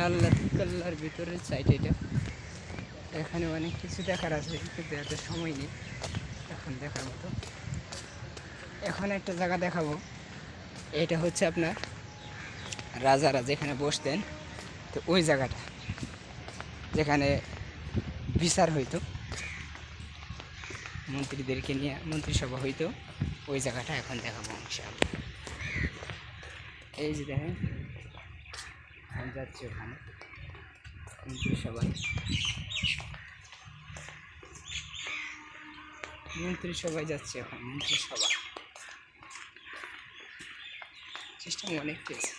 আল্লাহ কাল্লার ভিতরের সাইড এটা। এখানে অনেক কিছু দেখার আছে কিন্তু এত সময় নেই এখন দেখার মতো। এখন একটা জায়গা দেখাবো, এটা হচ্ছে আপনার রাজারা যেখানে বসতেন, তো ওই জায়গাটা যেখানে বিচার হইতো, মন্ত্রীদেরকে নিয়ে মন্ত্রিসভা হইতো, ওই জায়গাটা এখন দেখাবো ইনশাআল্লাহ। এই যে দেখেন আমি যাচ্ছি ওখানে মন্ত্রিসভায় যাচ্ছে এখন, মন্ত্রিসভা সিস্টেম অনেক পেয়েছে।